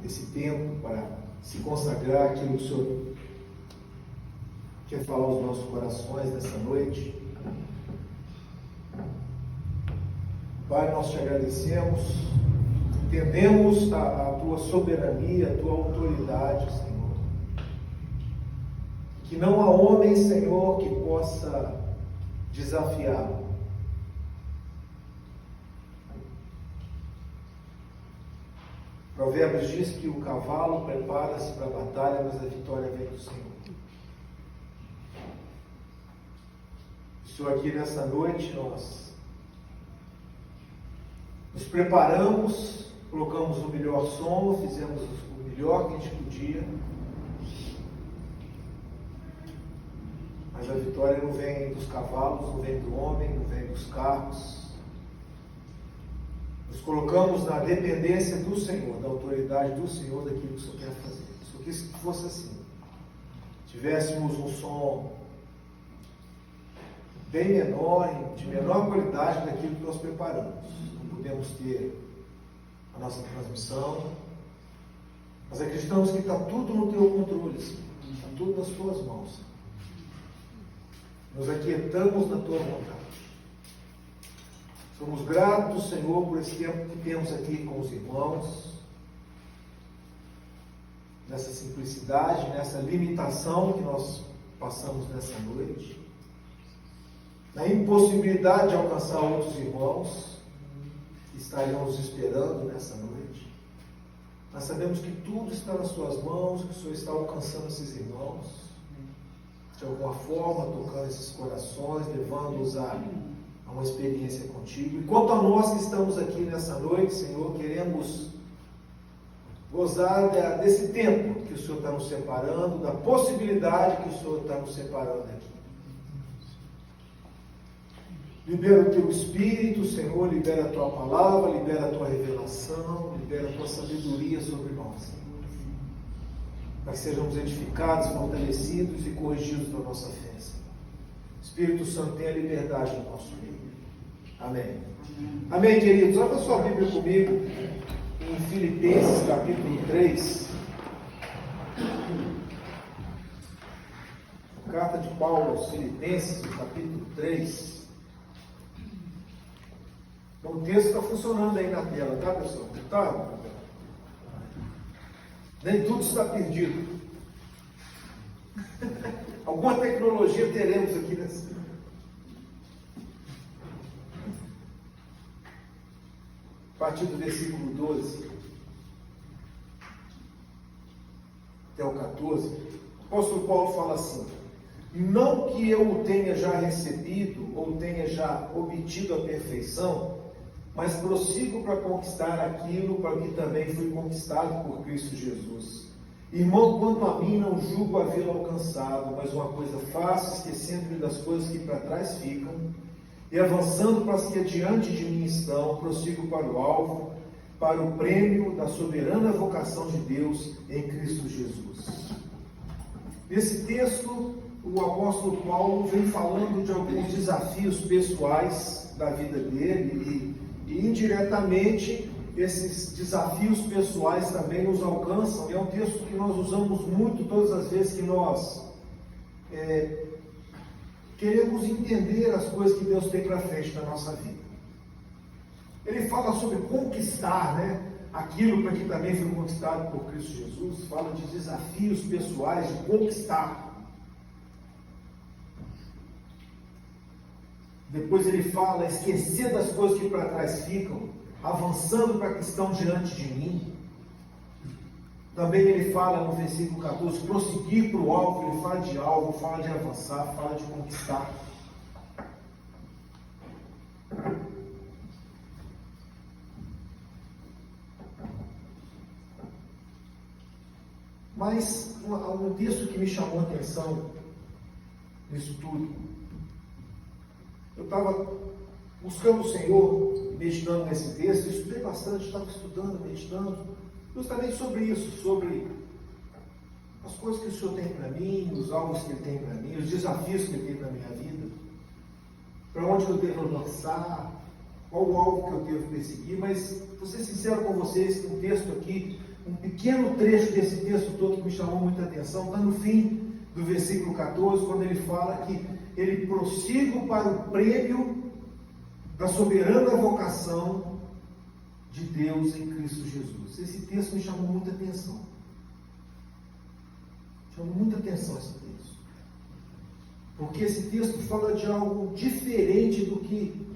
esse tempo para se consagrar aquilo que o Senhor quer falar aos nossos corações nessa noite. Pai, nós te agradecemos, entendemos a tua soberania, a tua autoridade, Senhor. Que não há homem, Senhor, que possa desafiá-lo. Provérbios diz que o cavalo prepara-se para a batalha, mas a vitória vem do Senhor. Senhor, aqui nessa noite nós nos preparamos, colocamos o melhor som, fizemos o melhor que a gente podia, mas a vitória não vem dos cavalos, não vem do homem, não vem dos carros. Nos colocamos na dependência do Senhor, da autoridade do Senhor, daquilo que o Senhor quer fazer. Se eu quis que fosse assim, tivéssemos um som bem menor, de menor qualidade daquilo que nós preparamos. Não podemos ter a nossa transmissão, mas acreditamos que está tudo no teu controle, está tudo nas tuas mãos. Nos aquietamos na tua vontade. Somos gratos, Senhor, por esse tempo que temos aqui com os irmãos, nessa simplicidade, nessa limitação que nós passamos nessa noite, na impossibilidade de alcançar outros irmãos que estariam nos esperando nessa noite. Nós sabemos que tudo está nas suas mãos, que o Senhor está alcançando esses irmãos, de alguma forma, tocando esses corações, levando-os a uma experiência contigo. E quanto a nós que estamos aqui nessa noite, Senhor, queremos gozar desse tempo que o Senhor está nos separando, da possibilidade que o Senhor está nos separando aqui. Libera o teu Espírito, Senhor, libera a tua palavra, libera a tua revelação, libera a tua sabedoria sobre nós, para que sejamos edificados, fortalecidos e corrigidos na nossa fé. Espírito Santo, tenha liberdade no nosso meio. Amém. Amém, queridos. Abra sua Bíblia comigo em Filipenses, capítulo 3. Carta de Paulo aos Filipenses, capítulo 3. Então, o texto está funcionando aí na tela, tá, pessoal? Tá? Nem tudo está perdido. Alguma tecnologia teremos aqui nessa. A partir do versículo 12 até o 14, o apóstolo Paulo fala assim: não que eu o tenha já recebido ou tenha já obtido a perfeição, mas prossigo para conquistar aquilo para que também fui conquistado por Cristo Jesus. Irmão, quanto a mim, não julgo havê-lo alcançado, mas uma coisa faço, esquecendo-me das coisas que para trás ficam, e avançando para as que adiante de mim estão, prossigo para o alvo, para o prêmio da soberana vocação de Deus em Cristo Jesus. Nesse texto, o apóstolo Paulo vem falando de alguns desafios pessoais da vida dele, e indiretamente esses desafios pessoais também nos alcançam. É um texto que nós usamos muito todas as vezes que nós queremos entender as coisas que Deus tem para frente na nossa vida. Ele fala sobre conquistar, aquilo para que também foi conquistado por Cristo Jesus. Fala de desafios pessoais, de conquistar. Depois ele fala, esquecer das coisas que para trás ficam, avançando para que estão diante de mim. Também ele fala no versículo 14, prosseguir para o alvo. Ele fala de alvo, fala de avançar, fala de conquistar. Mas um texto que me chamou a atenção nisso tudo, eu estava buscando o Senhor, meditando nesse texto, eu estudei bastante, estava estudando, meditando, justamente sobre isso, sobre as coisas que o Senhor tem para mim, os alvos que Ele tem para mim, os desafios que Ele tem para a minha vida, para onde eu devo avançar, qual o alvo que eu devo perseguir. Mas, vou ser sincero com vocês, um texto aqui um pequeno trecho desse texto todo que me chamou muita atenção, está no fim do versículo 14, quando ele fala que ele prossigo para o prêmio da soberana vocação de Deus em Cristo Jesus. Esse texto me chamou muita atenção. Chamou muita atenção esse texto. Porque esse texto fala de algo diferente do que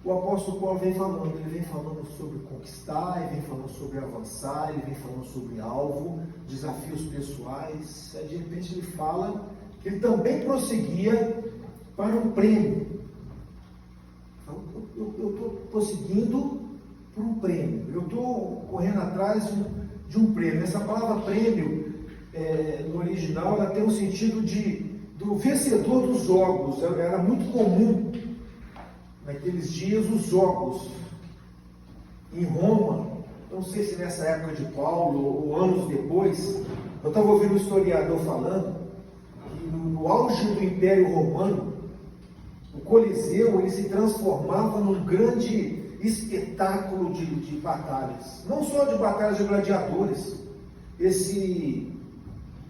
o apóstolo Paulo vem falando. Ele vem falando sobre conquistar, ele vem falando sobre avançar, ele vem falando sobre alvo, desafios pessoais. Aí, de repente ele fala que ele também prosseguia para um prêmio. Eu estou prosseguindo para um prêmio. Eu estou correndo atrás de um prêmio. Essa palavra prêmio, no original, ela tem um sentido do vencedor dos jogos. Era muito comum naqueles dias os jogos em Roma. Não sei se nessa época de Paulo ou anos depois. Eu estava ouvindo um historiador falando que no auge do Império Romano, o Coliseu ele se transformava num grande espetáculo de batalhas. Não só de batalhas de gladiadores. Esse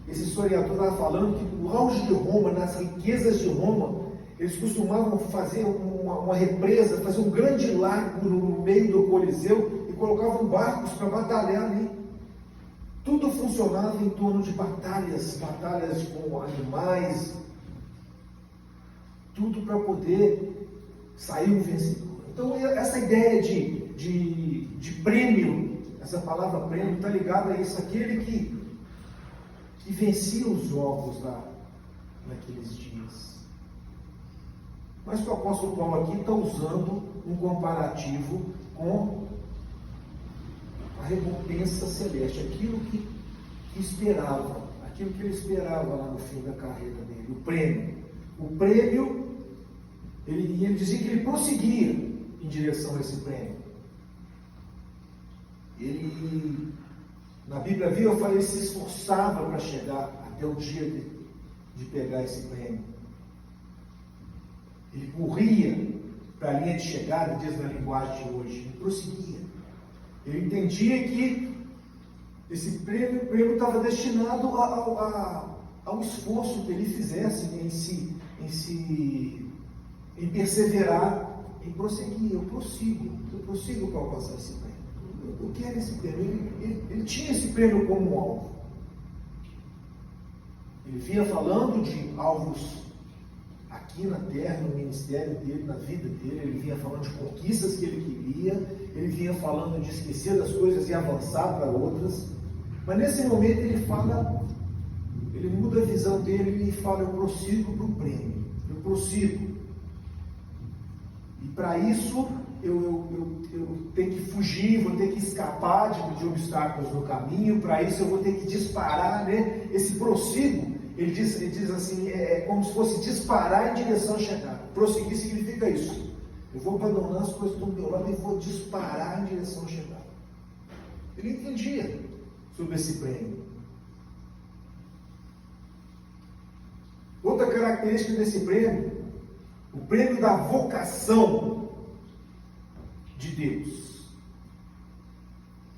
historiador estava falando que no auge de Roma, nas riquezas de Roma, eles costumavam fazer uma represa, fazer um grande lago no meio do Coliseu e colocavam barcos para batalhar ali. Tudo funcionava em torno de batalhas com animais, tudo para poder sair um vencedor. Então, essa ideia de prêmio, essa palavra prêmio, está ligada a isso, aquele que vencia os jogos lá naqueles dias. Mas o apóstolo Paulo aqui está usando um comparativo com a recompensa celeste, aquilo que esperava, aquilo que ele esperava lá no fim da carreira dele, o prêmio. O prêmio, ele dizia que ele prosseguia em direção a esse prêmio. Ele, na Bíblia viu, eu falei, ele se esforçava para chegar até o dia de pegar esse prêmio. Ele corria para a linha de chegada, diz na linguagem de hoje, ele prosseguia. Ele entendia que esse prêmio estava destinado ao esforço que ele fizesse em perseverar, em prosseguir. Eu prossigo para alcançar esse prêmio. Eu quero esse prêmio. Ele tinha esse prêmio como alvo. Ele vinha falando de alvos aqui na terra, no ministério dele, na vida dele. Ele vinha falando de conquistas que ele queria. Ele vinha falando de esquecer das coisas e avançar para outras. Mas nesse momento ele muda a visão dele e fala: eu prossigo para o prêmio. Eu prossigo. E para isso eu tenho que fugir, vou ter que escapar de obstáculos no caminho. Para isso eu vou ter que disparar, né? Esse prossigo, ele diz assim, é como se fosse disparar em direção à chegada. Prosseguir significa isso. Eu vou abandonar as coisas do meu lado e vou disparar em direção à chegada. Ele entendia sobre esse prêmio. Outra característica desse prêmio, o prêmio da vocação de Deus.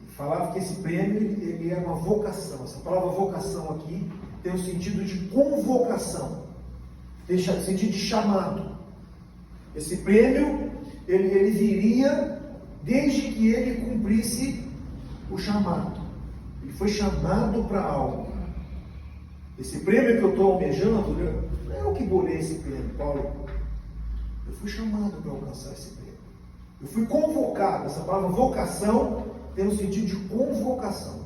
Ele falava que esse prêmio ele é uma vocação. Essa palavra vocação aqui tem o sentido de convocação, tem o sentido de chamado. Esse prêmio ele viria desde que ele cumprisse o chamado. Ele foi chamado para algo. Esse prêmio que eu estou almejando, né, não é eu que bolei esse prêmio, Paulo. Eu fui chamado para alcançar esse prêmio. Eu fui convocado. Essa palavra vocação tem um sentido de convocação.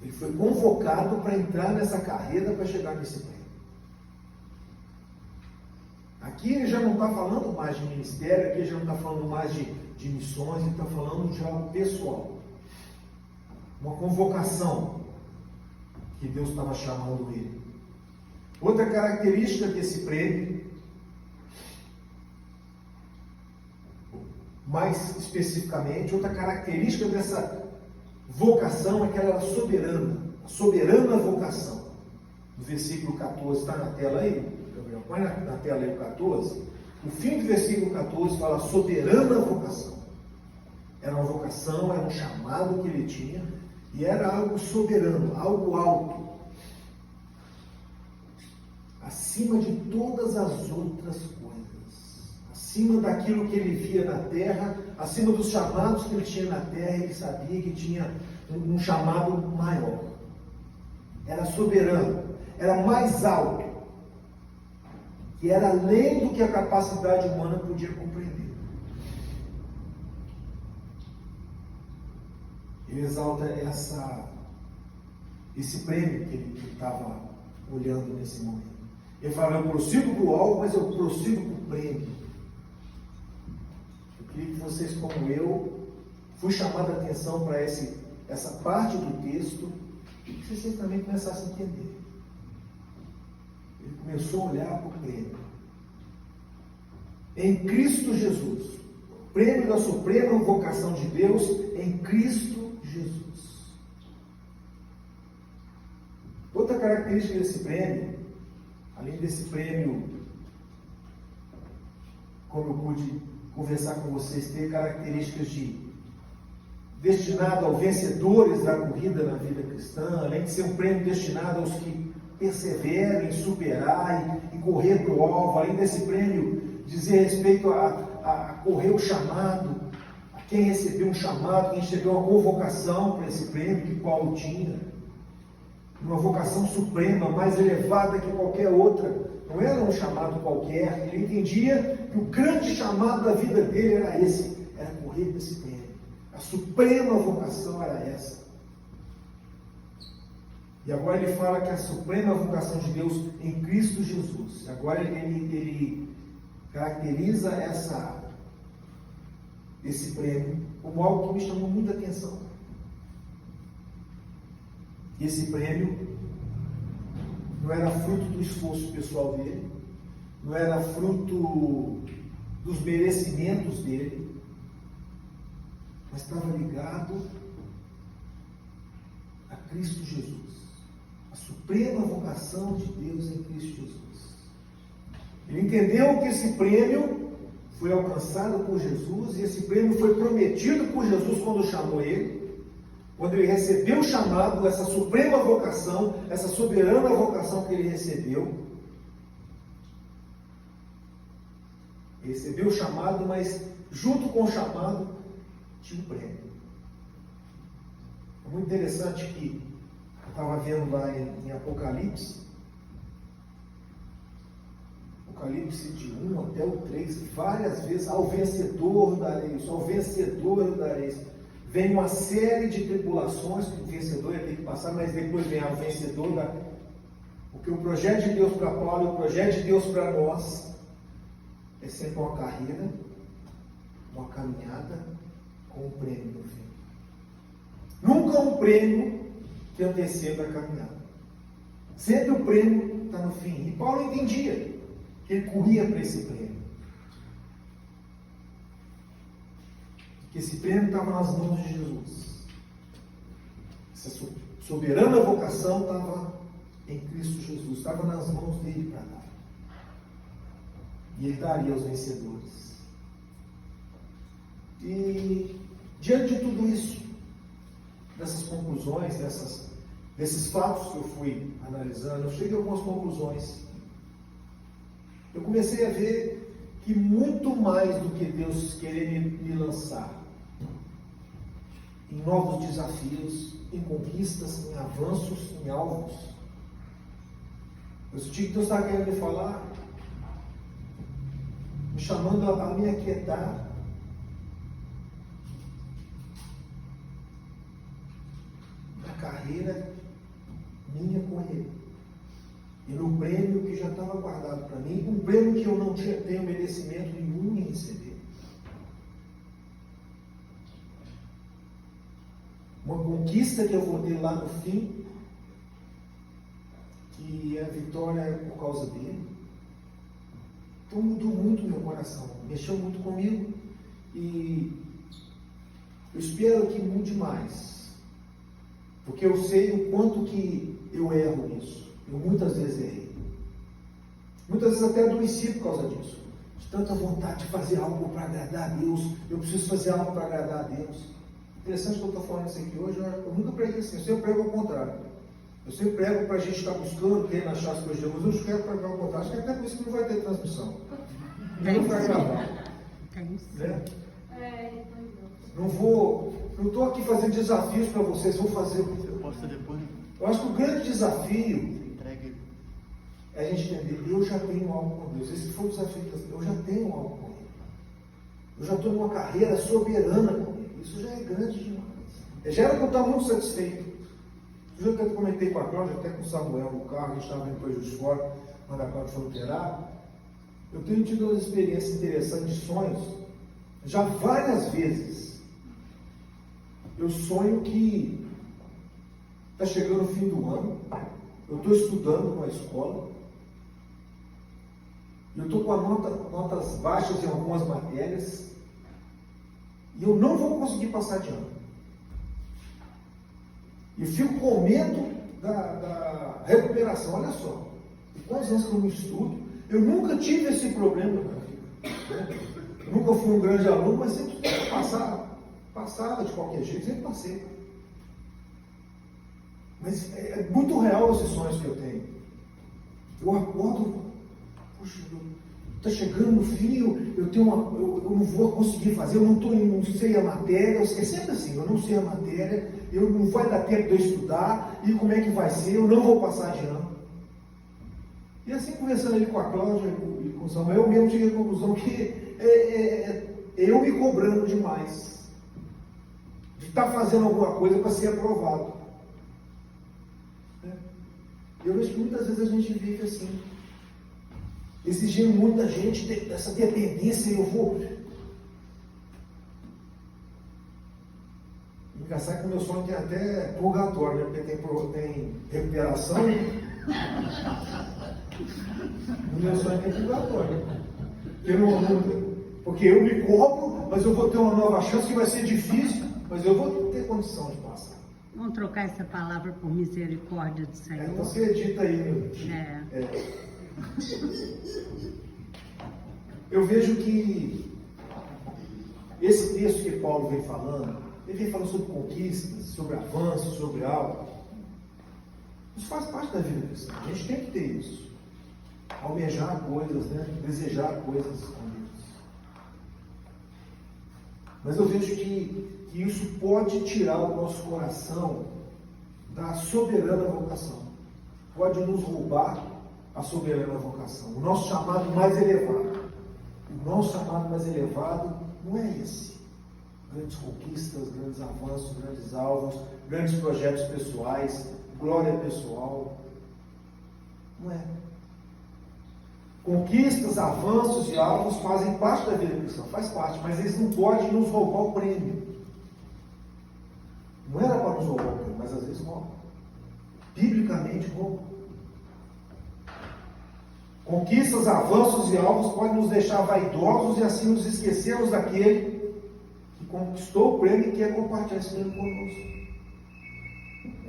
Ele foi convocado para entrar nessa carreira, para chegar nesse prêmio. Aqui ele já não está falando mais de ministério, aqui ele já não está falando mais de missões, ele está falando de algo pessoal. Uma convocação que Deus estava chamando ele. Outra característica desse prêmio, mais especificamente, outra característica dessa vocação é que ela era soberana, a soberana vocação. No versículo 14, está na tela aí, Gabriel? Põe na tela aí o 14. O fim do versículo 14 fala soberana vocação. Era uma vocação, era um chamado que ele tinha, e era algo soberano, algo alto, acima de todas as outras coisas, acima daquilo que ele via na terra, acima dos chamados que ele tinha na terra. Ele sabia que tinha um chamado maior, era soberano, era mais alto, e era além do que a capacidade humana podia compreender. Ele exalta esse prêmio que ele estava olhando nesse momento. Ele fala: eu prossigo para o alvo, mas eu prossigo para o prêmio. Eu queria que vocês, como eu, fui chamado a atenção para essa parte do texto, e que vocês também começassem a entender. Ele começou a olhar para o prêmio. Em Cristo Jesus. O prêmio da suprema vocação de Deus em Cristo Jesus. Outra característica desse prêmio, além desse prêmio, como eu pude conversar com vocês, ter características destinado aos vencedores da corrida na vida cristã, além de ser um prêmio destinado aos que perseveram em superar e correr para o alvo, além desse prêmio dizer respeito a correr o chamado, a quem recebeu um chamado, quem recebeu uma convocação para esse prêmio que Paulo tinha, uma vocação suprema, mais elevada que qualquer outra. Não era um chamado qualquer. Ele entendia que o grande chamado da vida dele era esse, era correr para esse prêmio. A suprema vocação era essa. E agora ele fala que a suprema vocação de Deus em Cristo Jesus. Agora ele caracteriza esse prêmio como algo que me chamou muita atenção. Esse prêmio não era fruto do esforço pessoal dele, não era fruto dos merecimentos dele, mas estava ligado a Cristo Jesus, a suprema vocação de Deus em Cristo Jesus. Ele entendeu que esse prêmio foi alcançado por Jesus, e esse prêmio foi prometido por Jesus quando chamou ele, quando ele recebeu o chamado, essa suprema vocação, essa soberana vocação que ele recebeu. Ele recebeu o chamado, mas junto com o chamado tinha um prêmio. É muito interessante que eu estava vendo lá em Apocalipse de 1 até o 3, várias vezes: ao vencedor darei isso, ao vencedor darei isso. Vem uma série de tribulações que o vencedor ia ter que passar, mas depois vem o vencedor. Porque o projeto de Deus para Paulo e o projeto de Deus para nós é sempre uma carreira, uma caminhada com um prêmio no fim. Nunca um prêmio que anteceda a caminhada. Sempre o prêmio está no fim. E Paulo entendia que ele corria para esse prêmio. Que esse prêmio estava nas mãos de Jesus. Essa soberana vocação estava em Cristo Jesus, estava nas mãos dele para dar. E ele daria aos vencedores. E diante de tudo isso, dessas conclusões, desses fatos que eu fui analisando, eu cheguei a algumas conclusões. Eu comecei a ver que muito mais do que Deus querer me lançar em novos desafios, em conquistas, em avanços, em alvos, eu senti que Deus estava querendo me falar, me chamando a me aquietar, na carreira minha com Ele, e no prêmio que já estava guardado para mim, um prêmio que eu não tenho merecimento nenhum em receber. Uma conquista que eu vou ter lá no fim, que a vitória é por causa dele. Então mudou muito meu coração, mexeu muito comigo, e eu espero que mude mais, porque eu sei o quanto que eu erro nisso. Eu muitas vezes errei, muitas vezes até adoeci por causa disso. de tanta vontade de fazer algo para agradar a Deus. Eu preciso fazer algo para agradar a Deus. Interessante que eu estou falando isso aqui hoje. Eu nunca preguei assim, eu sempre prego ao contrário. Eu sempre prego para a gente estar buscando, querendo achar as coisas de Deus. Mas eu quero pregar ao contrário. Acho que até por isso que não vai ter transmissão. Não vai gravar. Né? Não vou. Não estou aqui fazendo desafios para vocês. Vou fazer. Eu acho que o grande desafio é a gente entender, eu já tenho algo com Deus. Esse foi o desafio que eu já tenho algo com Ele. Eu já estou numa carreira soberana com Ele. Isso já é grande demais. Já era que eu estava muito satisfeito. Eu já comentei com a Cláudia, até com o Samuel no carro, a gente estava vendo coisas de fora, quando a Cláudia foi operar. Eu tenho tido uma experiência interessante de sonhos, já várias vezes. Eu sonho que está chegando o fim do ano, eu estou estudando numa escola, eu estou com notas baixas em algumas matérias, e eu não vou conseguir passar de ano. E fico com medo da recuperação. Olha só, quantos anos que eu não estudo, eu nunca tive esse problema na minha vida. Né? Eu nunca fui um grande aluno, mas sempre passava de qualquer jeito, sempre passei. Mas é muito real esses sonhos que eu tenho. Eu acordo, puxa, está chegando no fim, eu não vou conseguir fazer, eu não sei a matéria, é sempre assim, eu não sei a matéria, eu não vai dar tempo de eu estudar, e como é que vai ser, eu não vou passar de ano. E assim, conversando ali com a Cláudia e com o Samuel, eu mesmo cheguei à conclusão que eu me cobrando demais, de estar fazendo alguma coisa para ser aprovado. Eu vejo que muitas vezes a gente vive assim, exigindo muita gente, essa dependência, eu vou. Engraçado que o meu sonho tem até purgatório, né? Porque tem recuperação. O meu sonho tem purgatório. Porque eu me cobro, mas eu vou ter uma nova chance que vai ser difícil, mas eu vou ter condição de passar. Vamos trocar essa palavra por misericórdia do Senhor. Então você edita aí, meu. Eu vejo que esse texto que Paulo vem falando, ele vem falando sobre conquistas, sobre avanços, sobre algo. Isso faz parte da vida cristã. A gente tem que ter isso. Almejar coisas, né? Desejar coisas com Deus. Mas eu vejo que isso pode tirar o nosso coração da soberana vocação. Pode nos roubar a soberana vocação. O nosso chamado mais elevado. O nosso chamado mais elevado não é esse. Grandes conquistas, grandes avanços, grandes alvos, grandes projetos pessoais, glória pessoal. Não é. Conquistas, avanços e alvos fazem parte da vida cristã, faz parte, mas eles não podem nos roubar o prêmio. Não era para nos roubar o prêmio, mas às vezes roubam. Biblicamente roubam. Conquistas, avanços e alvos podem nos deixar vaidosos e assim nos esquecermos daquele que conquistou o prêmio e quer compartilhar esse prêmio conosco.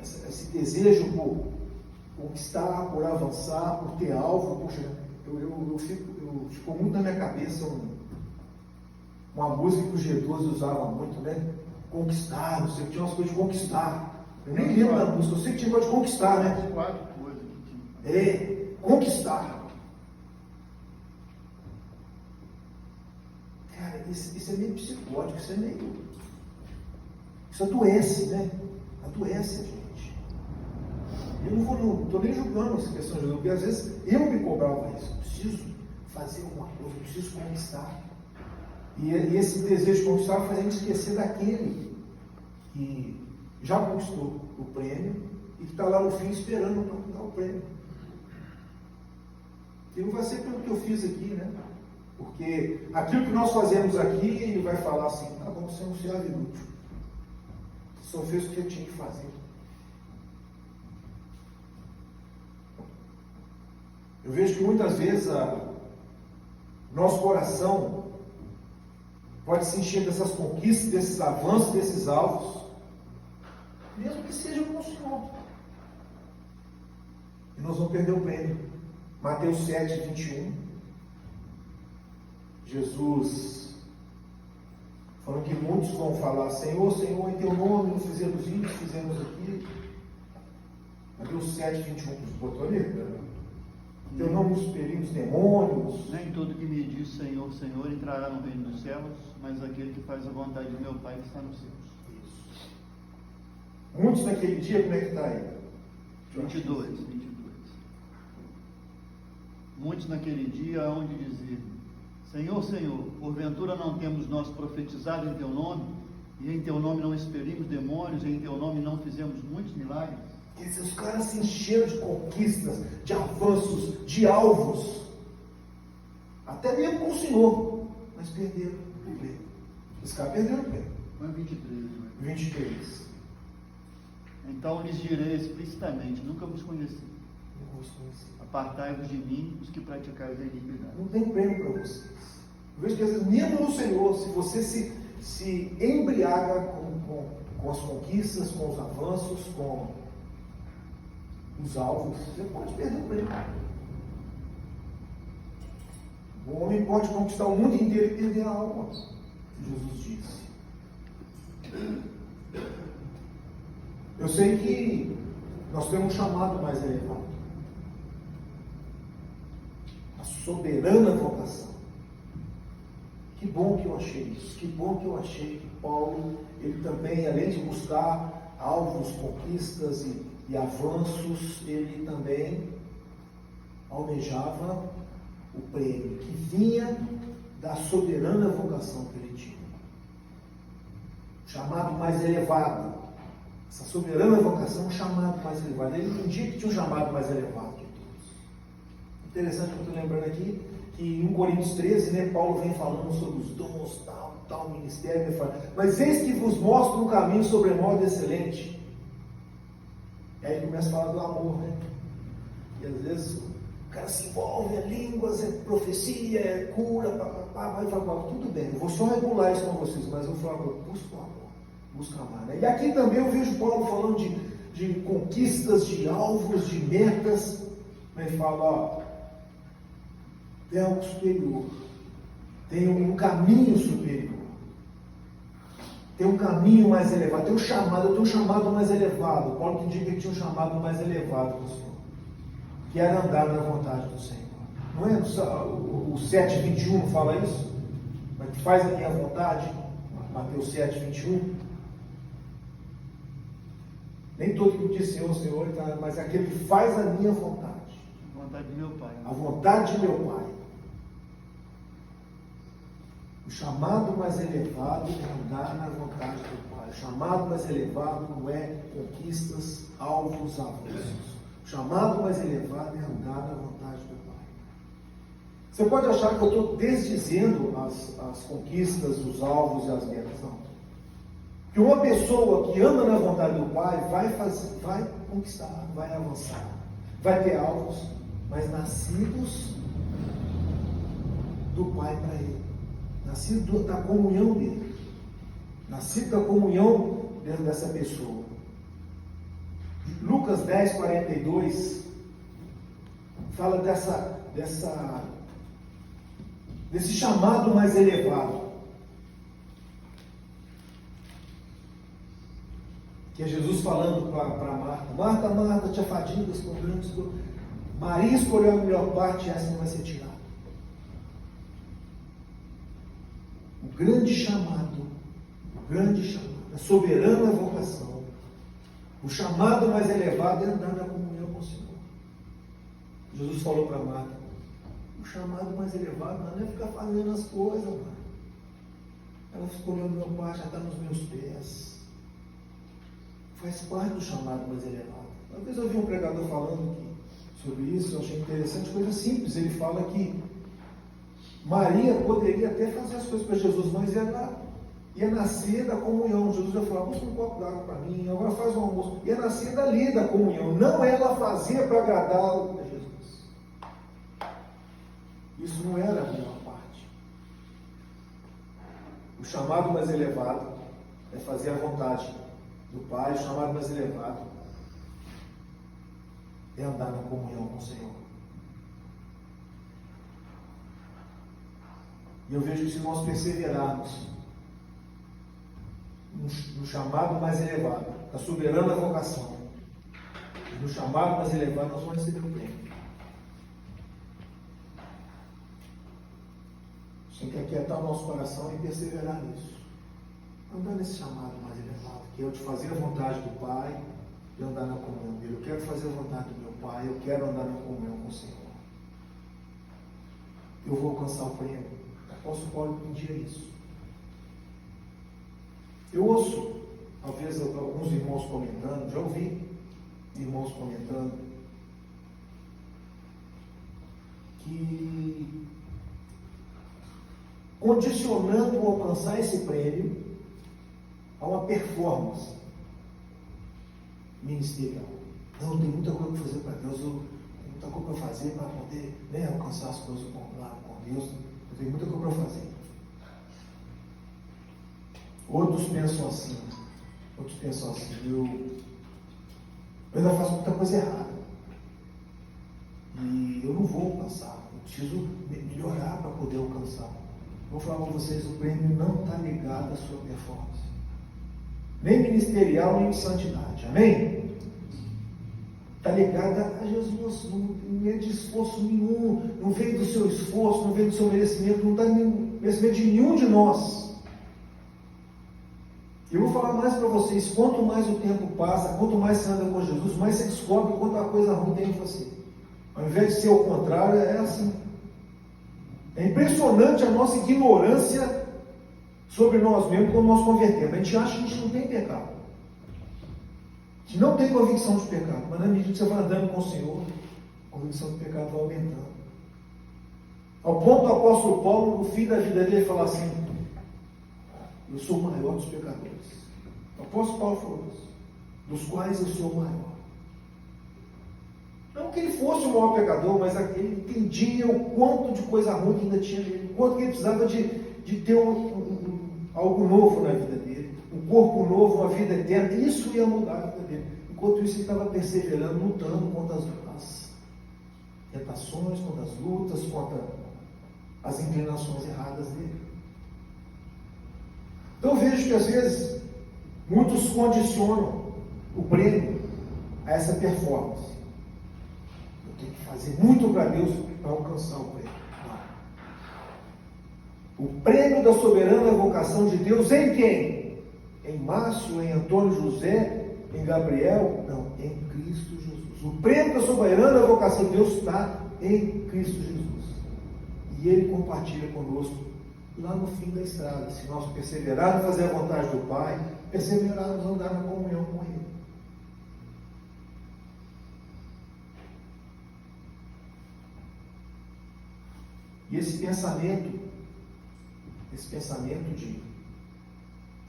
Esse desejo por conquistar, por avançar, por ter alvo, poxa, ficou muito na minha cabeça uma música que o G12 usava muito, né? Conquistar, não sei o que, tinha umas coisas de conquistar. Eu nem lembro da música, eu sei que tinha coisa de conquistar, né? Conquistar. Cara, isso é meio psicótico, isso adoece, né? Adoece a gente. Eu não estou nem julgando essa questão de porque às vezes eu me cobrava isso. Eu preciso fazer alguma coisa, eu preciso conquistar. E esse desejo de conquistar faz a gente esquecer daquele que já conquistou o prêmio e que está lá no fim esperando para dar o prêmio. E não vai ser pelo que eu fiz aqui, né? Porque aquilo que nós fazemos aqui, ele vai falar assim, tá bom, você é um servo inútil. Você só fez o que eu tinha que fazer. Eu vejo que muitas vezes nosso coração pode se encher dessas conquistas, desses avanços, desses alvos, mesmo que seja com o Senhor. E nós vamos perder o prêmio. Mateus 7, 21. Jesus falando que muitos vão falar: Senhor, Senhor, em teu nome não fizemos isso, fizemos aquilo. Mateus 7, 21, botou ali? Em teu nome nos expelimos demônios. Nem todo que me diz Senhor, Senhor entrará no reino dos céus, mas aquele que faz a vontade do meu Pai que está nos céus. Isso. Muitos naquele dia, como é que está aí? 22. Muitos naquele dia hão de dizer: Senhor, Senhor, porventura não temos nós profetizado em teu nome, e em teu nome não expelimos demônios, e em teu nome não fizemos muitos milagres? Os caras se encheram de conquistas, de avanços, de alvos, até mesmo com o Senhor, mas perderam o emprego. Os caras perderam o emprego. Foi 23, né? 23. Então lhes direi explicitamente: nunca vos conheci. Não vos conheci. Apartai-vos de mim, os que praticais a iniquidade. Não tem prêmio para vocês. Eu vejo que às vezes, mesmo no Senhor, se você se embriaga com as conquistas, com os avanços, com os alvos, você pode perder o prêmio. O homem pode conquistar o mundo inteiro e perder a alma, Jesus disse. Eu sei que nós temos um chamado mais elevado. A soberana vocação. Que bom que eu achei isso. Que bom que eu achei que Paulo, ele também, além de buscar alvos, conquistas e avanços, ele também almejava o prêmio que vinha da soberana vocação que ele tinha. Chamado mais elevado. Essa soberana vocação, um chamado mais elevado. Ele entendia que tinha um chamado mais elevado de todos. Interessante que eu estou lembrando aqui, que em 1 Coríntios 13, né, Paulo vem falando sobre os dons, tal ministério, ele fala: mas eis que vos mostro um caminho sobremodo excelente. E aí ele começa a falar do amor, né? E às vezes o cara se envolve, é línguas, é profecia, é cura, vai falar: tudo bem, eu vou só regular isso com vocês, mas eu falo: busca o amor, busca amar, né? E aqui também eu vejo Paulo falando de conquistas, de alvos, de metas. Ele fala: ó, tem algo superior, tem um caminho superior, tem um caminho mais elevado, tem um chamado, eu tenho um chamado mais elevado. Paulo que indica que tinha um chamado mais elevado do Senhor, que era andar na vontade do Senhor. Não é o 7:21 não fala isso? Mas que faz a minha vontade, Mateus 7:21. Nem todo que diz Senhor, Senhor, mas é aquele que faz a minha vontade. A vontade do meu Pai. A vontade de meu Pai. O chamado mais elevado é andar na vontade do Pai. O chamado mais elevado não é conquistas, alvos, avanços. O chamado mais elevado é andar na vontade do Pai. Você pode achar que eu estou desdizendo as conquistas, os alvos e as metas. Não. Que uma pessoa que anda na vontade do Pai vai conquistar, vai avançar, vai ter alvos, mas nascidos do Pai para ele. Nascido da comunhão dele, nascido da comunhão dentro dessa pessoa. Lucas 10:42 fala desse chamado mais elevado, que é Jesus falando para Marta: Marta, Marta, te afadigas com grandes dores. Maria escolheu a melhor parte e essa não vai ser tirada. O grande chamado, a soberana vocação, o chamado mais elevado é andar na comunhão com o Senhor. Jesus falou para Marta: o chamado mais elevado não é ficar fazendo as coisas, mano. Ela escolheu a melhor parte, já está nos meus pés. Faz parte do chamado mais elevado. Uma vez eu ouvi um pregador falando sobre isso, eu achei interessante, coisa simples. Ele fala que Maria poderia até fazer as coisas para Jesus, mas ia nascer da comunhão. Jesus ia falar: busca um copo d'água para mim, agora faz um almoço. Ia nascer dali da comunhão, não ela fazia para agradar a Jesus. Isso não era a melhor parte. O chamado mais elevado é fazer a vontade do Pai. O chamado mais elevado é andar na comunhão com o Senhor. E eu vejo que se nós perseverarmos no chamado mais elevado, da soberana vocação, no chamado mais elevado, nós vamos receber o prêmio. Tem que aquietar o nosso coração e perseverar nisso. Andar nesse chamado mais elevado, que é o de fazer a vontade do Pai e andar na comunhão dele. Eu quero fazer a vontade do meu Pai, eu quero andar na comunhão com o Senhor. Eu vou alcançar o prêmio. O apóstolo Paulo pedia isso. Eu ouço, talvez, alguns irmãos comentando, já ouvi irmãos comentando, que condicionando o alcançar esse prêmio a uma performance ministerial. Não, tem muita coisa para fazer para Deus, tem muita coisa para fazer para poder alcançar as coisas com Deus, eu tenho muita coisa para fazer. Outros pensam assim, eu ainda faço muita coisa errada. E eu não vou alcançar, eu preciso melhorar para poder alcançar. Vou falar para vocês, o prêmio não está ligado à sua performance. Nem ministerial, nem de santidade. Amém? Está ligada a Jesus, não é de esforço nenhum, não veio do seu esforço, não veio do seu merecimento, não está no merecimento de nenhum de nós. Eu vou falar mais para vocês, quanto mais o tempo passa, quanto mais você anda com Jesus, mais você descobre quanta coisa ruim tem em você. Ao invés de ser o contrário, é assim. É impressionante a nossa ignorância sobre nós mesmos quando nós convertemos. A gente acha que a gente não tem pecado. A gente não tem convicção de pecado, mas na medida que você vai andando com o Senhor, a convicção de pecado vai aumentando. Ao ponto do apóstolo Paulo, no fim da vida dele, falar assim: eu sou o maior dos pecadores. O apóstolo Paulo falou isso, dos quais eu sou o maior. Não que ele fosse o maior pecador, mas ele entendia o quanto de coisa ruim que ainda tinha nele, o quanto que ele precisava de ter algo novo na vida dele, um corpo novo, uma vida eterna. Isso ia mudar a vida dele. Enquanto isso, ele estava perseverando, lutando contra as tentações, contra as lutas, contra as inclinações erradas dele. Então eu vejo que às vezes muitos condicionam o prêmio a essa performance. Eu tenho que fazer muito para Deus para alcançar o prêmio. Não. O prêmio da soberana vocação de Deus em quem? Em Márcio, em Antônio José, em Gabriel? Não, em Cristo Jesus. O prêmio da soberana vocação de Deus está em Cristo Jesus. E Ele compartilha conosco lá no fim da estrada, se nós perseverarmos em fazer a vontade do Pai, perseverarmos em andar na comunhão com Ele. E esse pensamento de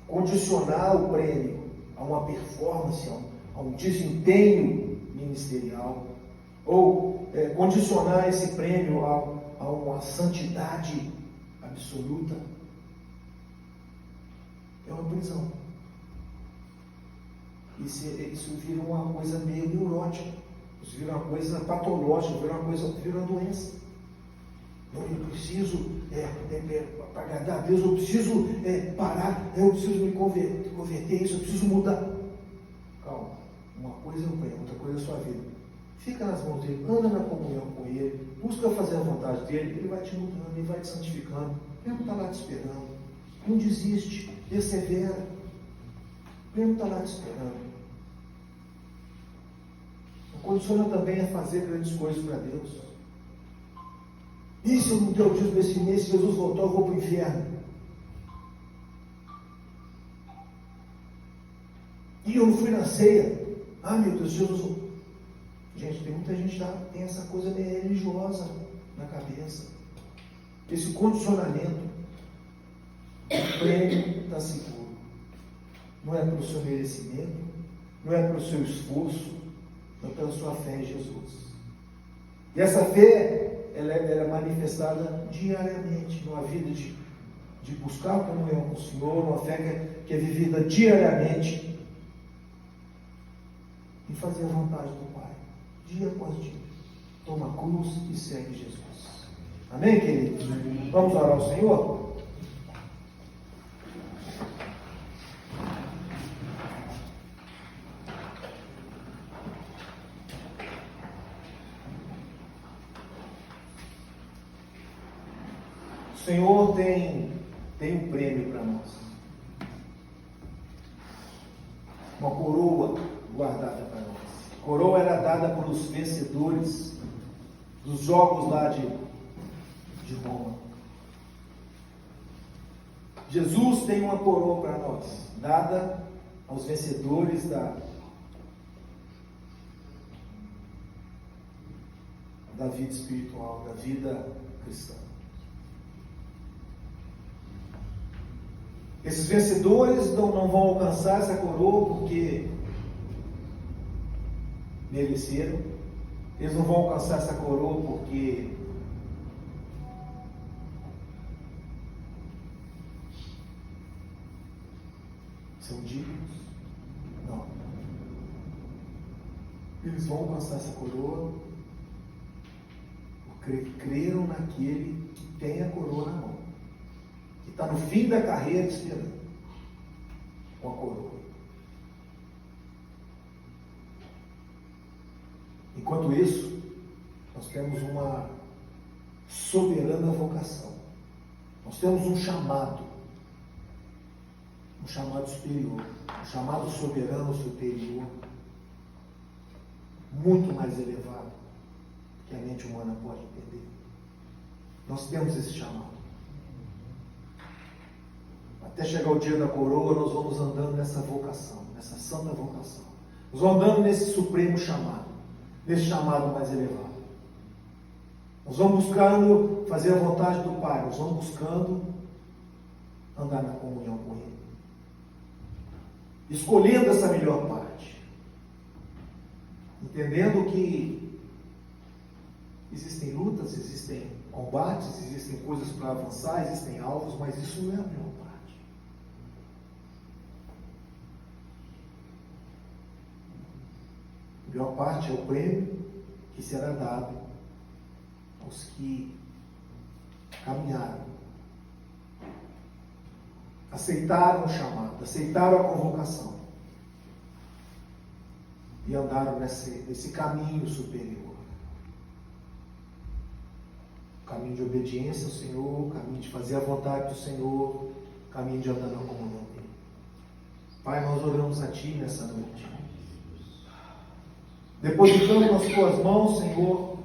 condicionar o prêmio a uma performance, a um desempenho ministerial, ou condicionar esse prêmio a uma santidade absoluta, é uma prisão. Isso vira uma coisa meio neurótica, isso vira uma coisa patológica, vira uma doença. Eu preciso, para agradar a Deus, eu preciso parar, eu preciso me converter, isso, eu preciso mudar. Calma, uma coisa é o prêmio, outra coisa é a sua vida. Fica nas mãos dele, anda na comunhão com ele, busca fazer a vontade dele, ele vai te mudando, ele vai te santificando, ele está lá te esperando. Não desiste, persevera. Ele está lá te esperando. Não condiciona também a fazer grandes coisas para Deus. E se eu não der o dízimo desse mês, se Jesus voltar, eu vou para o inferno. E eu não fui na ceia. Ah, meu Deus, Jesus. Gente, tem muita gente que já tem essa coisa meio religiosa na cabeça. Esse condicionamento, o prêmio está seguro. Não é pelo seu merecimento, não é pelo seu esforço, não é pela sua fé em Jesus. E essa fé, ela é manifestada diariamente, numa vida de buscar a comunhão com o Senhor, uma fé que é vivida diariamente e fazer a vontade do Pai, dia após dia. Toma a cruz e segue Jesus. Amém, queridos? Vamos orar ao Senhor? O Senhor tem um prêmio para nós. Uma coroa guardada para nós. A coroa era dada para os vencedores dos jogos lá de Roma. Jesus tem uma coroa para nós, dada aos vencedores da vida espiritual, da vida cristã. Esses vencedores não vão alcançar essa coroa porque mereceram. Eles não vão alcançar essa coroa porque são dignos. Não. Eles vão alcançar essa coroa porque creram naquele que tem a coroa na mão, que está no fim da carreira esperando com a coroa. Enquanto isso, nós temos uma soberana vocação. Nós temos um chamado superior, um chamado soberano superior, muito mais elevado que a mente humana pode entender. Nós temos esse chamado. Até chegar o dia da coroa, nós vamos andando nessa vocação, nessa santa vocação. Nós vamos andando nesse supremo chamado, nesse chamado mais elevado. Nós vamos buscando fazer a vontade do Pai, nós vamos buscando andar na comunhão com Ele, escolhendo essa melhor parte, entendendo que existem lutas, existem combates, existem coisas para avançar, existem alvos, mas isso não é a melhor parte. A melhor parte é o prêmio que será dado aos que caminharam, aceitaram o chamado, aceitaram a convocação e andaram nesse caminho superior. O caminho de obediência ao Senhor, o caminho de fazer a vontade do Senhor, o caminho de andar na comunhão dele. Pai, nós oramos a Ti nessa noite. Depositamos nas Tuas mãos, Senhor,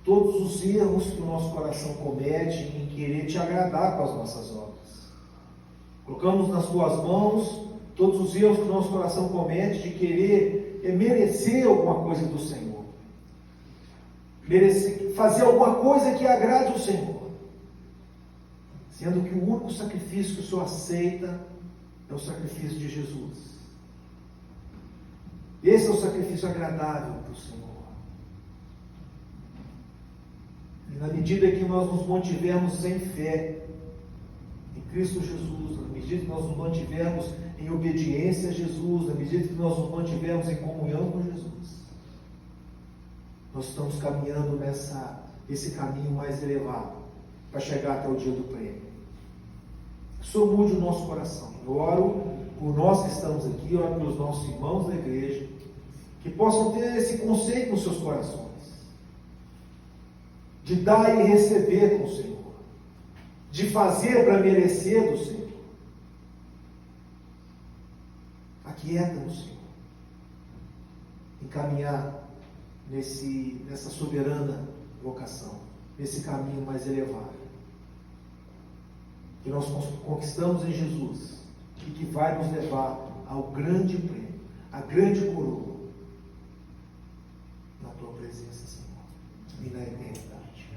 todos os erros que o nosso coração comete em querer Te agradar com as nossas obras. Colocamos nas Tuas mãos todos os erros que o nosso coração comete de querer merecer alguma coisa do Senhor. Fazer alguma coisa que agrade o Senhor. Sendo que o único sacrifício que o Senhor aceita é o sacrifício de Jesus. Esse é o sacrifício agradável para o Senhor. E na medida que nós nos mantivermos em fé em Cristo Jesus, na medida que nós nos mantivermos em obediência a Jesus, na medida que nós nos mantivermos em comunhão com Jesus, nós estamos caminhando esse caminho mais elevado para chegar até o dia do prêmio. Que o Senhor mude o nosso coração. Eu oro por nós que estamos aqui, eu oro pelos nossos irmãos da igreja, que possam ter esse conceito nos seus corações, de dar e receber com o Senhor, de fazer para merecer do Senhor. Aquieta no Senhor, encaminhar nessa soberana vocação, nesse caminho mais elevado, que nós conquistamos em Jesus e que vai nos levar ao grande prêmio, à grande coroa, na Tua presença, Senhor, e na eternidade.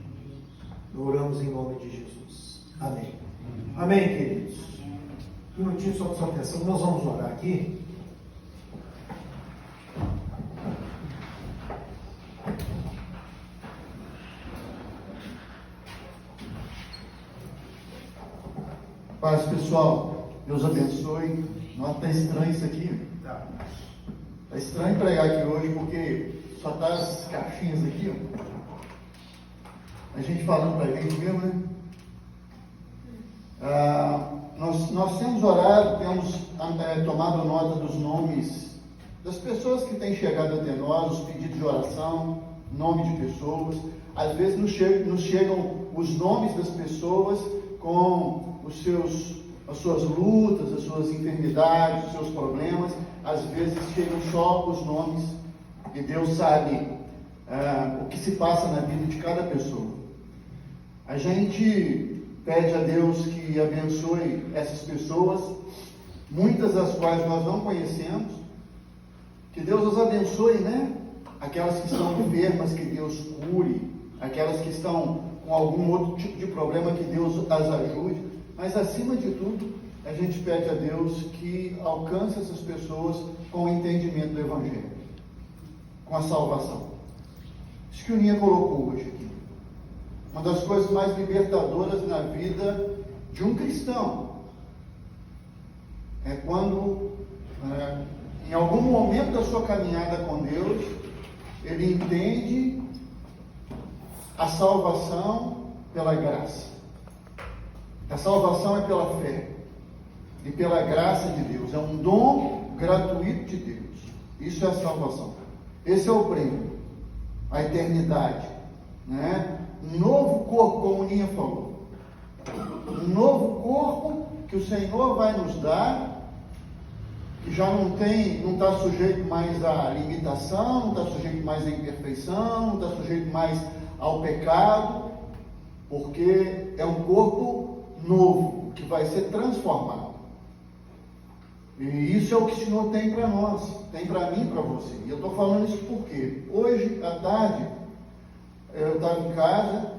Oramos em nome de Jesus. Amém. Amém, queridos. Um minutinho só de sua atenção, nós vamos orar aqui. Paz, pessoal, Deus abençoe. Não está estranho isso aqui? Está estranho pregar aqui hoje porque só está as caixinhas aqui, ó. A gente falando para a gente mesmo, né? Nós temos orado, temos tomado nota dos nomes das pessoas que têm chegado até nós, os pedidos de oração, nome de pessoas. Às vezes nos chegam os nomes das pessoas com as suas lutas, as suas enfermidades, os seus problemas. Às vezes chegam só os nomes, e Deus sabe o que se passa na vida de cada pessoa. A gente pede a Deus que abençoe essas pessoas, muitas das quais nós não conhecemos, que Deus os abençoe, né? Aquelas que estão enfermas, que Deus cure, aquelas que estão com algum outro tipo de problema, que Deus as ajude, mas acima de tudo, a gente pede a Deus que alcance essas pessoas com o entendimento do Evangelho, com a salvação. Isso que o Ninha colocou hoje aqui. Uma das coisas mais libertadoras na vida de um cristão é quando, em algum momento da sua caminhada com Deus, ele entende a salvação pela graça. A salvação é pela fé e pela graça de Deus. É um dom gratuito de Deus. Isso é a salvação. Esse é o prêmio, a eternidade, né? Um novo corpo, como o Ninha falou. Um novo corpo que o Senhor vai nos dar, que já não está sujeito mais à limitação, não está sujeito mais à imperfeição, não está sujeito mais ao pecado, porque é um corpo novo, que vai ser transformado. E isso é o que o Senhor tem para nós, tem para mim e para você. E eu estou falando isso porque hoje à tarde eu estava em casa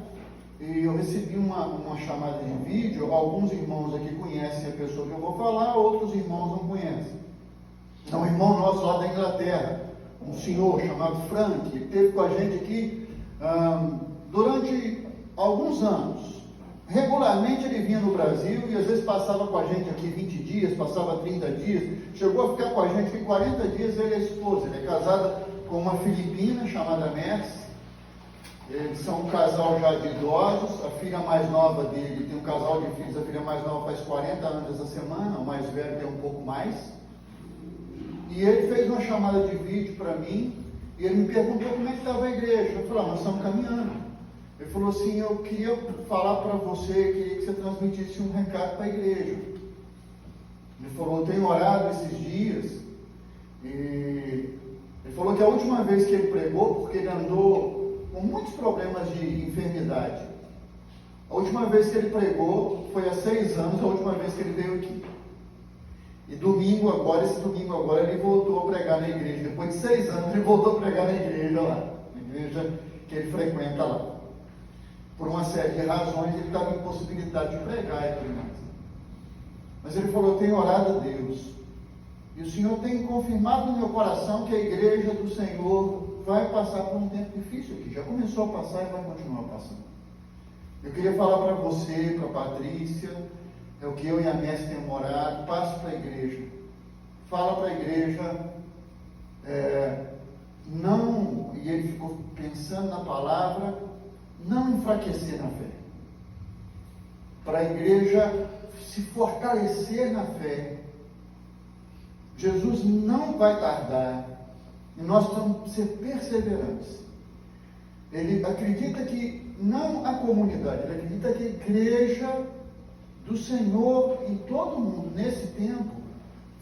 e eu recebi uma chamada de vídeo. Alguns irmãos aqui conhecem a pessoa que eu vou falar, outros irmãos não conhecem. É um irmão nosso lá da Inglaterra, um senhor chamado Frank, ele esteve com a gente aqui durante alguns anos. Regularmente ele vinha no Brasil e às vezes passava com a gente aqui 20 dias, passava 30 dias, chegou a ficar com a gente aqui 40 dias, ele e a esposa. Ele é casado com uma filipina chamada Merce. Eles são um casal já de idosos. A filha mais nova dele tem um casal de filhos, a filha mais nova faz 40 anos essa semana, o mais velho tem um pouco mais. E ele fez uma chamada de vídeo para mim e ele me perguntou como é que estava a igreja. Eu falei, nós estamos caminhando. Ele falou assim, eu queria falar para você, queria que você transmitisse um recado para a igreja. Ele falou, eu tenho orado esses dias. E ele falou que a última vez que ele pregou, porque ele andou com muitos problemas de enfermidade. A última vez que ele pregou foi há 6 anos, a última vez que ele veio aqui. E esse domingo agora, ele voltou a pregar na igreja. Depois de 6 anos, ele voltou a pregar na igreja lá. Na igreja que ele frequenta lá. Por uma série de razões, ele estava impossibilitado de pregar e tudo mais. Mas ele falou, eu tenho orado a Deus. E o Senhor tem confirmado no meu coração que a igreja do Senhor vai passar por um tempo difícil aqui. Já começou a passar e vai continuar passando. Eu queria falar para você, para a Patrícia, é o que eu e a Mestre temos orado, passe para a igreja. Fala para a igreja, não, e ele ficou pensando na palavra, não enfraquecer na fé. Para a igreja se fortalecer na fé. Jesus não vai tardar. E nós temos que ser perseverantes. Ele acredita que, não a comunidade, ele acredita que a igreja do Senhor em todo o mundo, nesse tempo,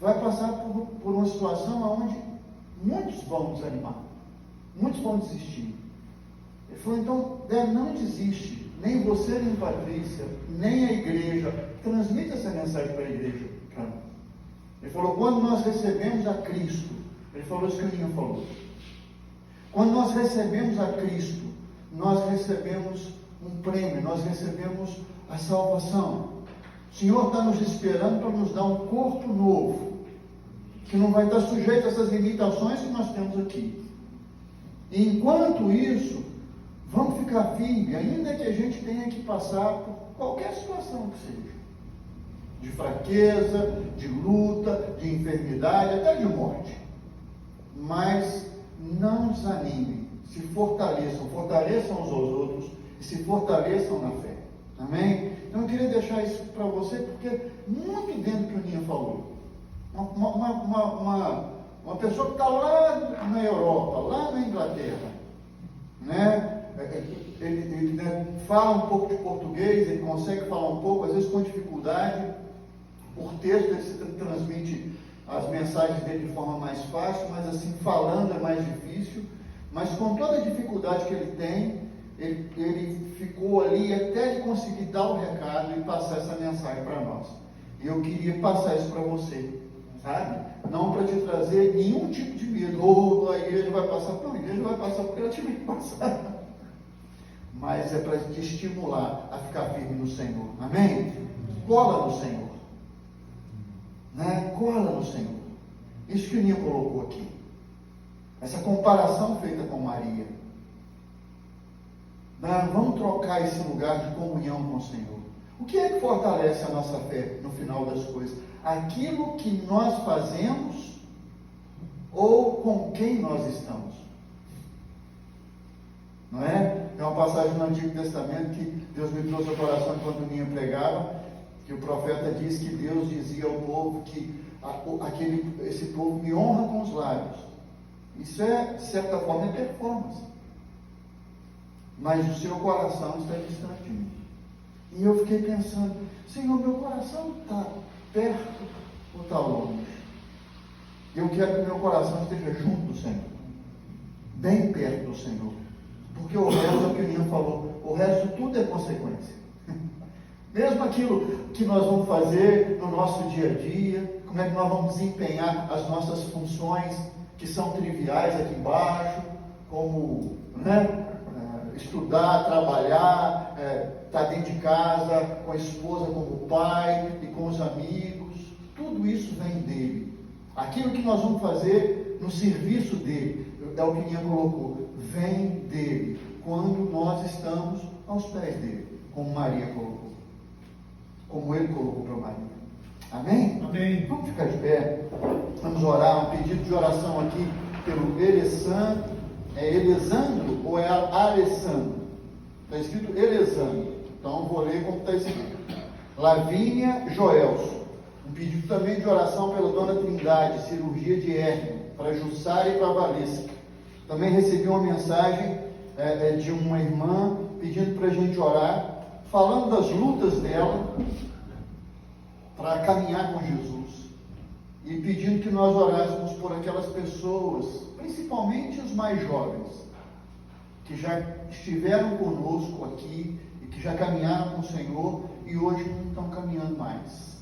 vai passar por uma situação onde muitos vão desanimar. Muitos vão desistir. Ele falou, então, não desiste, nem você, nem Patrícia, nem a igreja, transmita essa mensagem para a igreja. Ele falou, quando nós recebemos a Cristo, ele falou isso que o Ninha falou, quando nós recebemos a Cristo, nós recebemos um prêmio, nós recebemos a salvação. O Senhor está nos esperando para nos dar um corpo novo, que não vai estar sujeito a essas limitações que nós temos aqui. E enquanto isso, vamos ficar firmes, ainda que a gente tenha que passar por qualquer situação que seja. De fraqueza, de luta, de enfermidade, até de morte. Mas não desanimem, se fortaleçam uns aos outros e se fortaleçam na fé. Amém? Então eu queria deixar isso para você, porque muito dentro do que o Ninha falou. Uma pessoa que está lá na Europa, lá na Inglaterra, né? Ele né, fala um pouco de português, ele consegue falar um pouco, às vezes com dificuldade. Por texto ele se transmite as mensagens dele de forma mais fácil, mas assim, falando é mais difícil. Mas com toda a dificuldade que ele tem, ele ficou ali até ele conseguir dar o recado e passar essa mensagem para nós. E eu queria passar isso para você, sabe? Não para te trazer nenhum tipo de medo. Ou a igreja vai passar, não, a igreja vai passar porque ela tive que passar. Mas é para te estimular a ficar firme no Senhor. Amém? Cola no Senhor. Né? Cola no Senhor. Isso que o Ninha colocou aqui. Essa comparação feita com Maria. Vamos trocar esse lugar de comunhão com o Senhor. O que é que fortalece a nossa fé no final das coisas? Aquilo que nós fazemos ou com quem nós estamos. Não é? Tem uma passagem no Antigo Testamento que Deus me trouxe ao coração enquanto o Ninha pregava, que o profeta diz que Deus dizia ao povo que esse povo me honra com os lábios. Isso é, de certa forma, é performance. Mas o seu coração está distante de mim. E eu fiquei pensando, Senhor, meu coração está perto ou está longe? Eu quero que meu coração esteja junto do Senhor. Bem perto do Senhor. Porque o resto é o que o Ninha falou. O resto tudo é consequência. Mesmo aquilo que nós vamos fazer no nosso dia a dia, como é que nós vamos desempenhar as nossas funções, que são triviais aqui embaixo, como, né, estudar, trabalhar, estar dentro de casa, com a esposa, com o pai e com os amigos, tudo isso vem dele. Aquilo que nós vamos fazer no serviço dele, é o que Ninha colocou, vem dele, quando nós estamos aos pés dele, como Maria colocou, como ele colocou para Maria. Amém? Amém. Vamos ficar de pé, vamos orar, um pedido de oração aqui pelo Elessandro. É Elesandro ou é Alessandro? Está escrito Elesandro, então vou ler como está escrito. Lavínia Joelson, um pedido também de oração pela Dona Trindade, cirurgia de hérnia, para Jussara e para Valesca. Também recebi uma mensagem de uma irmã pedindo para a gente orar, falando das lutas dela para caminhar com Jesus e pedindo que nós orássemos por aquelas pessoas, principalmente os mais jovens, que já estiveram conosco aqui e que já caminharam com o Senhor e hoje não estão caminhando mais,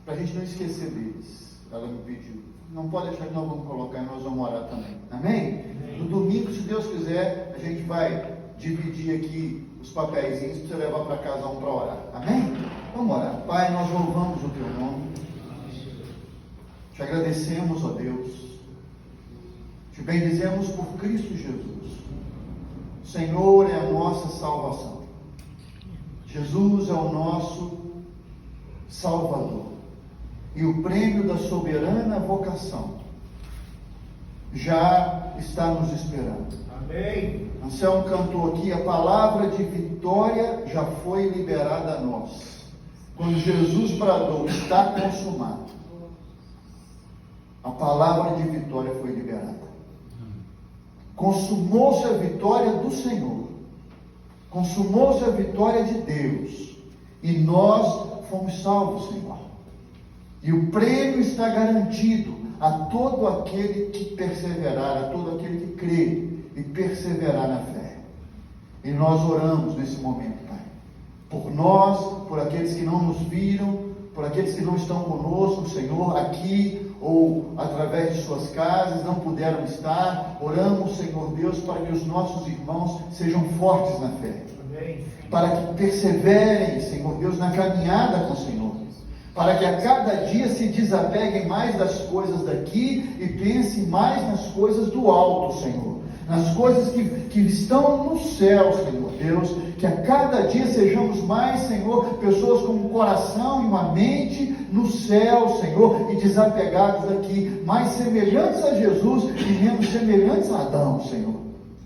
para a gente não esquecer deles. Ela me pediu, não pode deixar que nós vamos colocar e nós vamos orar também. Amém? No domingo, se Deus quiser, a gente vai dividir aqui os papeizinhos para você levar para casa um para orar. Amém? Vamos orar. Pai, nós louvamos o teu nome, te agradecemos, ó Deus, te bendizemos por Cristo Jesus. O Senhor é a nossa salvação, Jesus é o nosso Salvador, e o prêmio da soberana vocação já está nos esperando. Amém. Anselmo cantou aqui, a palavra de vitória já foi liberada a nós. Quando Jesus bradou, está consumado, a palavra de vitória foi liberada. Consumou-se a vitória do Senhor, consumou-se a vitória de Deus, e nós fomos salvos, Senhor. E o prêmio está garantido a todo aquele que perseverar, a todo aquele que crê e perseverar na fé. E nós oramos nesse momento, Pai, por nós, por aqueles que não nos viram, por aqueles que não estão conosco, Senhor, aqui ou através de suas casas, não puderam estar. Oramos, Senhor Deus, para que os nossos irmãos sejam fortes na fé. Amém. Para que perseverem, Senhor Deus, na caminhada com o Senhor. Para que a cada dia se desapeguem mais das coisas daqui e pensem mais nas coisas do alto, Senhor. Nas coisas que estão no céu, Senhor Deus. Que a cada dia sejamos mais, Senhor, pessoas com um coração e uma mente no céu, Senhor, e desapegados daqui, mais semelhantes a Jesus e menos semelhantes a Adão, Senhor.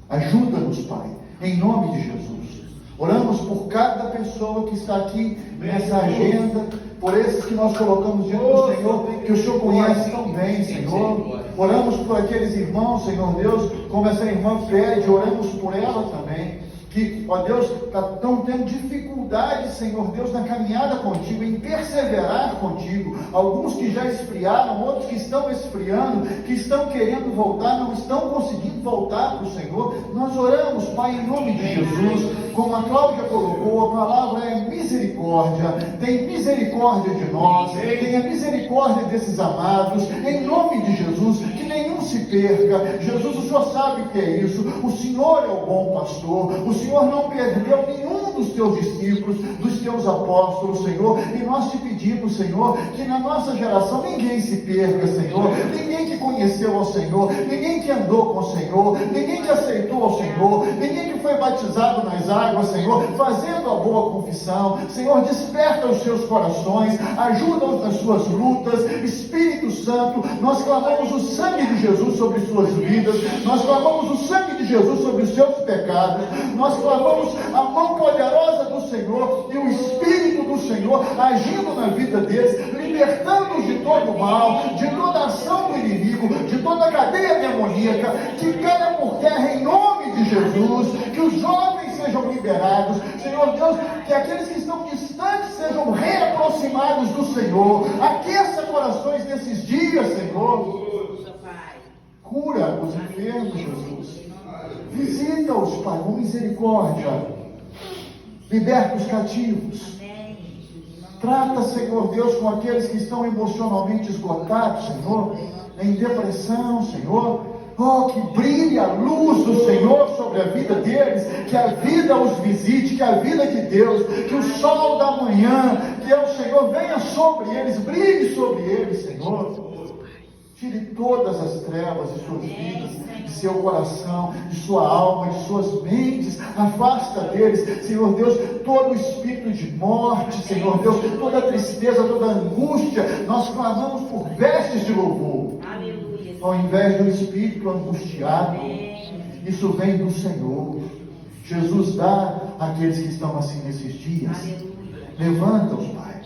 Ajuda-nos, Pai, em nome de Jesus. Oramos por cada pessoa que está aqui nessa agenda, por esses que nós colocamos diante do Senhor, que o Senhor conhece tão bem, Senhor. Oramos por aqueles irmãos, Senhor Deus, como essa irmã pede, oramos por ela também. Que, ó Deus, estão tendo dificuldade, Senhor Deus, na caminhada contigo, em perseverar contigo. Alguns que já esfriaram, outros que estão esfriando, que estão querendo voltar, não estão conseguindo voltar para o Senhor. Nós oramos, Pai, em nome de Jesus, como a Cláudia colocou, a palavra é misericórdia. Tem misericórdia de nós, tenha misericórdia desses amados, em nome de Jesus, que nenhum se perca. Jesus, o Senhor sabe o que é isso. O Senhor é o bom pastor. O Senhor não perdeu nenhum dos teus discípulos, dos teus apóstolos, Senhor, e nós te pedimos, Senhor, que na nossa geração ninguém se perca, Senhor, ninguém que conheceu ao Senhor, ninguém que andou com o Senhor, ninguém que aceitou ao Senhor, ninguém que foi batizado nas águas, Senhor, fazendo a boa confissão. Senhor, desperta os seus corações, ajuda-os nas suas lutas. Espírito Santo, nós clamamos o sangue de Jesus sobre suas vidas, nós clamamos o sangue de Jesus sobre os seus pecados, nós clamamos a mão poderosa do Senhor e o Espírito do Senhor agindo na vida deles, libertando-os de todo o mal, de toda ação do inimigo, de toda a cadeia demoníaca, que caia por terra em nome de Jesus, que os jovens sejam liberados, Senhor Deus, que aqueles que estão distantes sejam reaproximados do Senhor. Aqueça corações nesses dias, Senhor. Cura os enfermos, Jesus. Visita-os, Pai, com misericórdia. Liberta os cativos. Trata, Senhor Deus, com aqueles que estão emocionalmente esgotados, Senhor, em depressão, Senhor. Oh, que brilhe a luz do Senhor sobre a vida deles, que a vida os visite, que a vida de Deus, que o sol da manhã, que é o Senhor, venha sobre eles, brilhe sobre eles, Senhor. Tire todas as trevas de suas vidas, de seu coração, de sua alma, de suas mentes. Afasta deles, Senhor Deus, todo o espírito de morte, Senhor Deus, toda a tristeza, toda a angústia. Nós clamamos por vestes de louvor. Aleluia. Ao invés do espírito angustiado, isso vem do Senhor. Jesus dá àqueles que estão assim nesses dias. Levanta-os, Pai.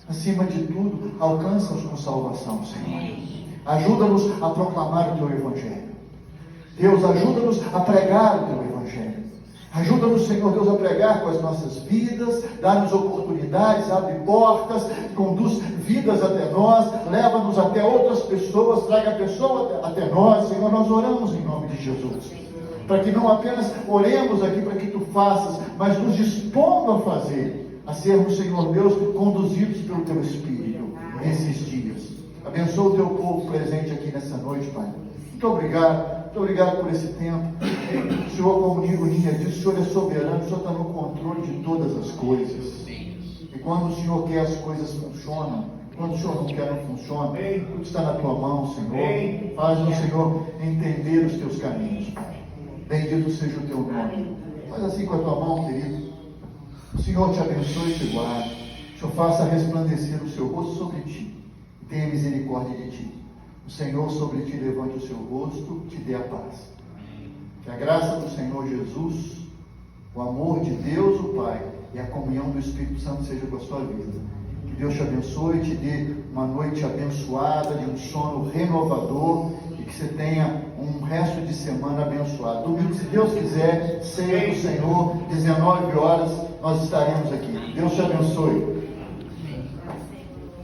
Acima de tudo, alcança-os com salvação, Senhor. Ajuda-nos a proclamar o Teu Evangelho. Deus, ajuda-nos a pregar o Teu Evangelho. Ajuda-nos, Senhor Deus, a pregar com as nossas vidas, dá-nos oportunidades, abre portas, conduz vidas até nós, leva-nos até outras pessoas, traga a pessoa até nós, Senhor. Nós oramos em nome de Jesus, para que não apenas oremos aqui para que Tu faças, mas nos dispondo a fazer, a sermos, Senhor Deus, conduzidos pelo Teu Espírito nesses dias. Abençoa o Teu povo presente aqui nessa noite, Pai. Muito obrigado por esse tempo. O Senhor, como Ninha disse, o Senhor é soberano, o Senhor está no controle de todas as coisas. E quando o Senhor quer, as coisas funcionam. Quando o Senhor não quer, não funciona. Tudo está na Tua mão, Senhor. Faz-nos, Senhor, entender os Teus caminhos, Pai. Bendito seja o Teu nome. Faz assim com a Tua mão, querido. O Senhor te abençoe e te guarde. O Senhor faça resplandecer o Seu rosto sobre ti. Tenha misericórdia de ti. O Senhor sobre ti levante o seu rosto, te dê a paz. Que a graça do Senhor Jesus, o amor de Deus, o Pai, e a comunhão do Espírito Santo seja com a sua vida. Que Deus te abençoe e te dê uma noite abençoada, de um sono renovador, e que você tenha um resto de semana abençoado. Domingo, se Deus quiser, ceia do Senhor, 19 horas, nós estaremos aqui. Deus te abençoe.